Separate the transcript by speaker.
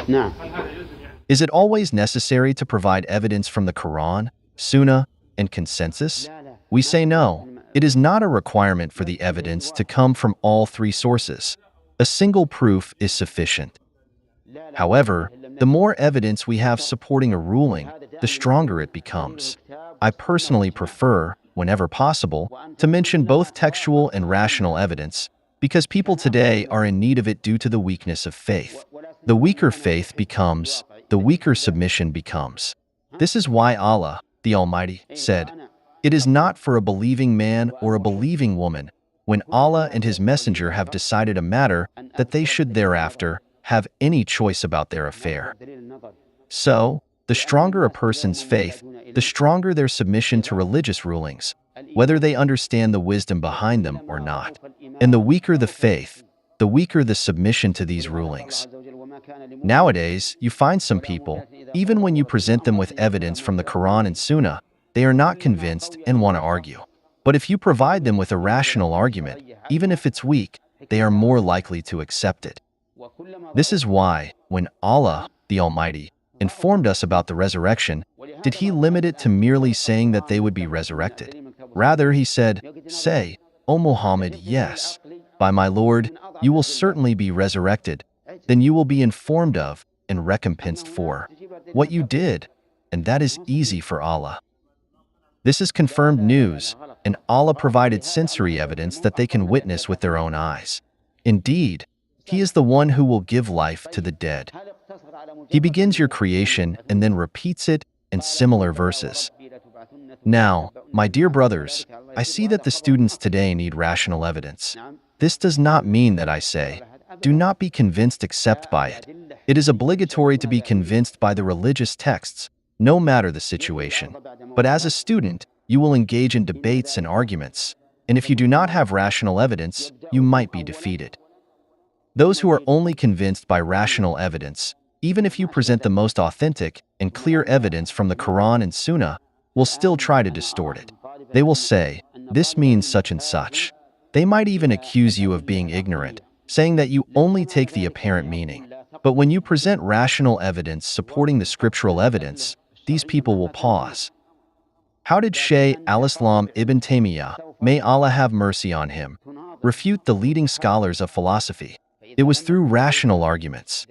Speaker 1: نعم.
Speaker 2: Is it always necessary to provide evidence from the Qur'an, Sunnah, and consensus? We say no. It is not a requirement for the evidence to come from all three sources. A single proof is sufficient. However, the more evidence we have supporting a ruling, the stronger it becomes. I personally prefer, whenever possible, to mention both textual and rational evidence, because people today are in need of it due to the weakness of faith. The weaker faith becomes, the weaker submission becomes. This is why Allah, the Almighty, said, "It is not for a believing man or a believing woman, when Allah and His Messenger have decided a matter, that they should thereafter have any choice about their affair." So, the stronger a person's faith, the stronger their submission to religious rulings, whether they understand the wisdom behind them or not. And the weaker the faith, the weaker the submission to these rulings. Nowadays, you find some people, even when you present them with evidence from the Quran and Sunnah, they are not convinced and want to argue. But if you provide them with a rational argument, even if it's weak, they are more likely to accept it. This is why, when Allah, the Almighty, informed us about the resurrection, did He limit it to merely saying that they would be resurrected? Rather, He said, "Say, O Muhammad, yes, by my Lord, you will certainly be resurrected. Then you will be informed of and recompensed for what you did, and that is easy for Allah." This is confirmed news, and Allah provided sensory evidence that they can witness with their own eyes. Indeed, He is the one who will give life to the dead. He begins your creation and then repeats it in similar verses. Now, my dear brothers, I see that the students today need rational evidence. This does not mean that I say, do not be convinced except by it. It is obligatory to be convinced by the religious texts, no matter the situation. But as a student, you will engage in debates and arguments, and if you do not have rational evidence, you might be defeated. Those who are only convinced by rational evidence, even if you present the most authentic and clear evidence from the Quran and Sunnah, will still try to distort it. They will say, this means such and such. They might even accuse you of being ignorant, saying that you only take the apparent meaning. But when you present rational evidence supporting the scriptural evidence, these people will pause. How did Shaykh al-Islam Ibn Taymiyyah, may Allah have mercy on him, refute the leading scholars of philosophy? It was through rational arguments.